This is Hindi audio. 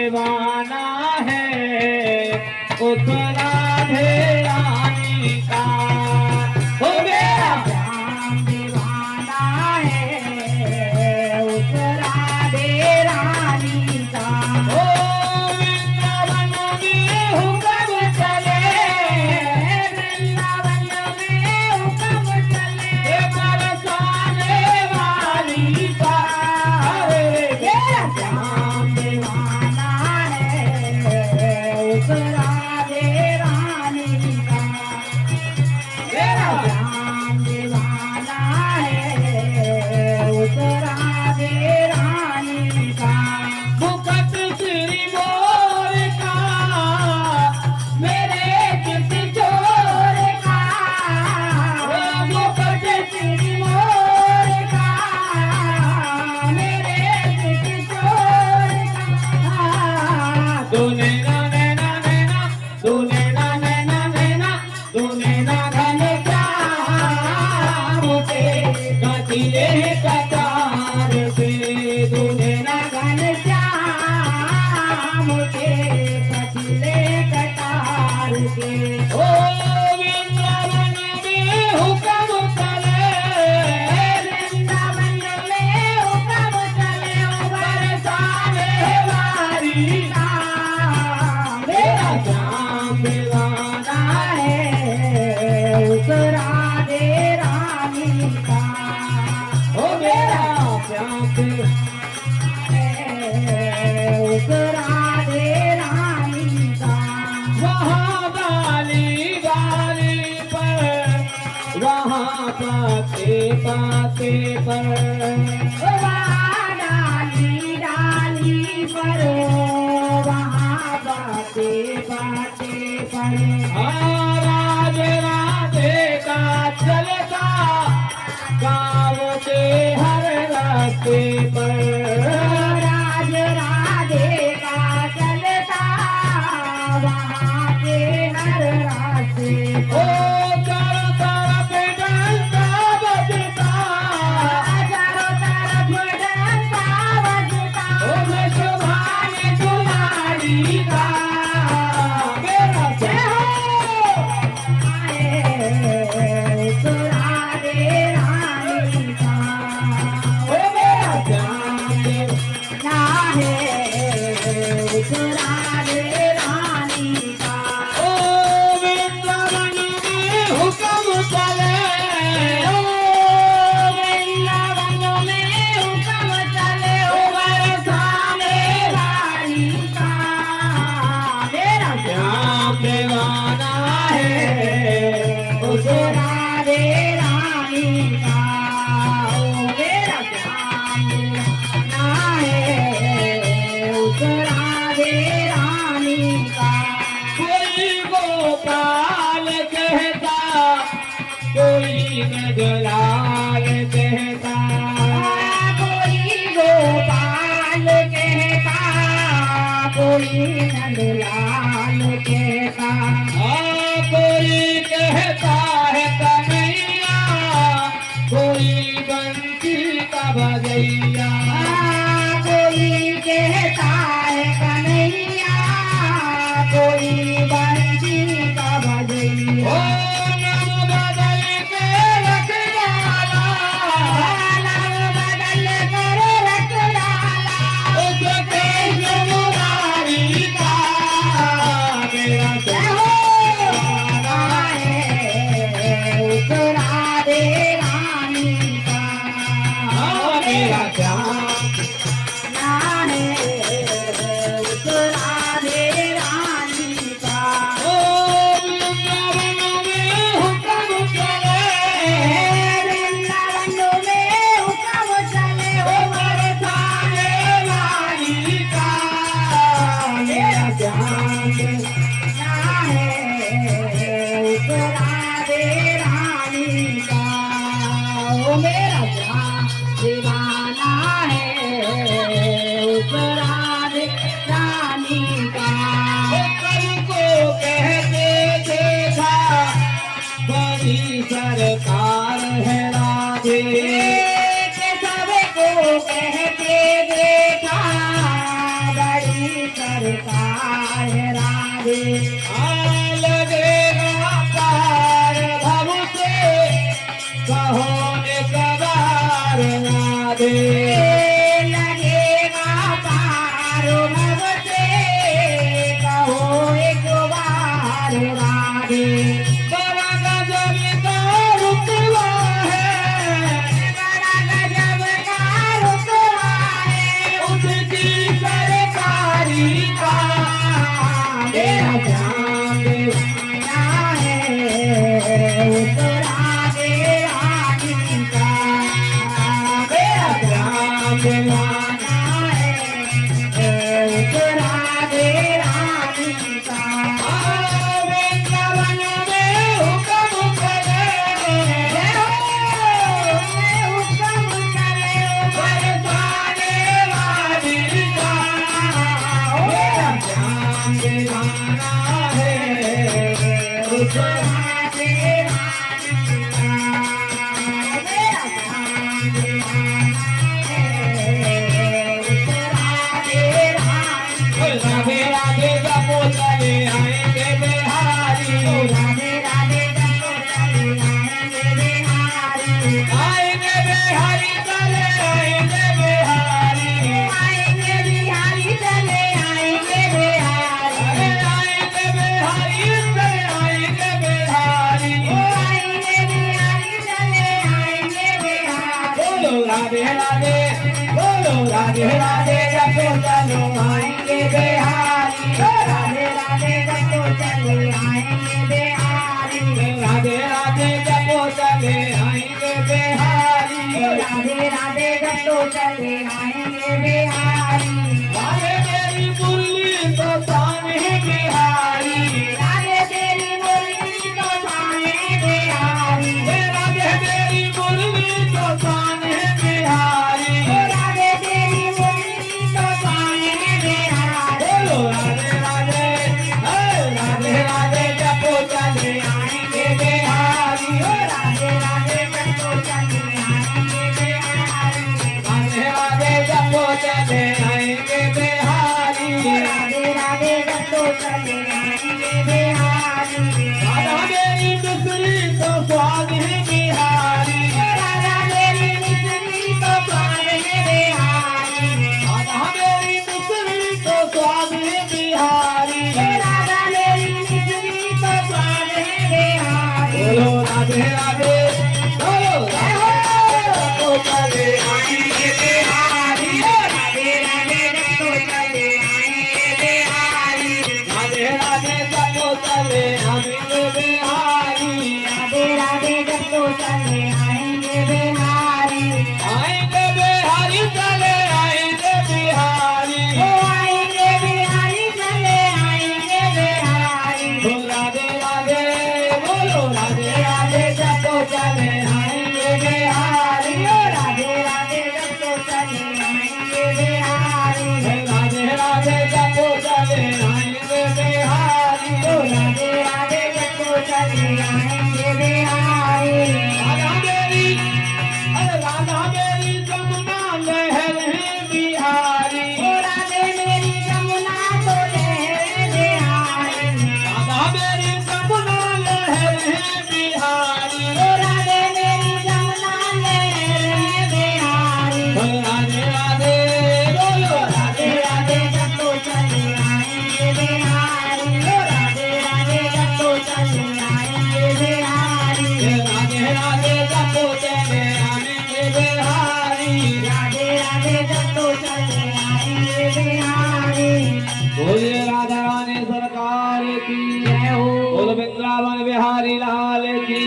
दीवाना है उस राधे रानी का। हो मेरा श्याम दीवाना है उस राधे रानी का। ओ वृंदावन में हुक्म चले, वृंदावन में हुक्म चले बरसाने वाली का। मेरा श्याम दीवाना है उस राधे रानी का। मेरा श्याम दीवाना है उस राधे रानी का। मुकट श्री मोर का मेरे किसी चोर का, मुकुट श्री मोर का, मेरे किसी चोर का। तूने ना नैना नैना, तूने ना नैना नैना, तूने ना घन श्याम के कटिले कटार से। तूने ना घन श्याम के कटिले कटार के। ओ वृंदावन में हुक्म चले, वृंदावन में हुक्म चले बरसाने वाली का। मेरा श्याम दीवाना है उस राधे रानी का। हो मेरा श्याम उस राधे रानी का। वहाँ डाली डाली पर, वहाँ पाते पाते पर, वहाँ डाली डाली पर, वहाँ बाते बाते पर। राधे राधे का चलता गाँव के हर रास्ते पर। राज राधे का चलता वहाँ के हर रास्ते ओ पर। चारों तरफ डंका बजता, चारों तरफ डंका बजता। ओ मैं सुभाने तुम्हारी का। मेरा जय हो उस राधे रानी का। ओ मेरा श्याम ना है उस राधे रानी का। ओ वृंदावन में हुक्म चले, वृंदावन में हुक्म चले बरसाने वाली का। मेरा श्याम दीवाना है उस राधे रानी का। ओ मेरा श्याम दीवाना है उस राधे रानी का। कोई गोपाल कहता, कोई नगलाल कहता। कोई गोपाल कहता, कोई नंदलाल कहता। कोई कहता है कन्हैया, कोई बंसी का बजैया। कोई कहता है कन्हैया, कोई बंसी का ओ बजैया। नाम बदल के रख डाला, नाम बदल कर रख डाला उस कृष्ण मुरारी का। मेरा जय हो उस राधे रानी का। मेरा श्याम ना है उस राधे रानी का। ओ वृंदावन में हुक्म चले, वृंदावन में हुक्म चले बरसाने वाली का। मेरा श्याम ना है उस राधे रानी का। ओ मेरा श्याम दीवाना है उस राधे रानी का। कल को कहते देखा, बड़ी सरकार है राधे। सबको कहते देखा, बड़ी है राधे लगेगा पार भव से कहो एक बार राधे लगेगा पार भव से कहो एक बार राधे बड़ा गजब का रुतबा है बड़ा गजब का रुतबा है उसकी सरकारी का मेरा ध्यान दीवाना है उस राधे रानी का मेरा ध्यान दीवाना है उस राधे रानी का वृंदावन में हुक्म करे हुक्म करे बरसाने वाली का मेरा ध्यान दीवाना है उस राधे रानी का मेरा ध्यान दीवाना है उस राधे रानी राधे राधे जपो चले आएंगे बिहारी राधे राधे जपो चले आएंगे बिहारी आएंगे बिहारी चले आएंगे बिहारी आएंगे बिहारी चले आएंगे बिहारी अरे आएंगे बिहारी चले आएंगे बिहारी ओ आएंगे बिहारी चले आएंगे बिहारी बोलो राधे राधे बोलो राधे राधे जपो चलो आएंगे बिहारी राधे राधे जपो चले आएंगे बिहारी राधे राधे जपो चले आएंगे बिहारी राधे राधे जपो चले आएंगे बिहारी राधे तेरी मुरली तो शान है बिहारी राधे तेरी मुरली तो जाने बिहारी राधे तेरी मुरली तो शान है बिहारी राधे तेरी मुरली तो जाने बिहारी बोलो राधे राधे राधे राधे जपो चले आएंगे बिहारी राधे राधे जपो चले आएंगे बिहारी राधे राधे जपो चले आएंगे बिहारी राधे राधे जपो चले आएंगे बिहारी राधा मेरी दूसरी तो स्वाद है बिहारी राधा मेरी मिश्री तो स्वाद है बिहारी राधा मेरी दूसरी तो स्वाद है बिहारी राधा मेरी मिश्री तो स्वाद है बिहारी बोलो राधे राधे बोलो राधे जपो चले आएंगे बिहारी राधे राधे जपो चले आएंगे बिहारी राधे राधे जपो चले आएंगे बिहारी राधे राधे जपो चले आएंगे बिहारी आएंगे बिहारी चले आएंगे बिहारी ओ आएंगे बिहारी चले आएंगे बिहारी बोलो राधे राधे बोलो राधे राधे जपो चले आएंगे बिहारी राधे राधे जपो चले आएंगे बिहारी राधे राधे जपो चले आएंगे बिहारी राधे राधे जपो चले आएंगे बिहारी राधा मेरी अरे राधा मेरी जमुना लहर है बिहारी राधे मेरी जमुना तो लहर बिहारी राधा मेरी जमुना लहर है बिहारी राधे मेरी जमुना लहर बिहारी राधे राधे बोलो राधे राधे जपो चले आएंगे बिहारी राधे राधे जपो चले आएंगे बिहारी राधे राधे जपो चले आएंगे बिहारी राधे राधे जपो चले आएंगे बिहारी बोलिए राधा रानी सरकार की जय हो बोलो वृंदावन बिहारी लाल की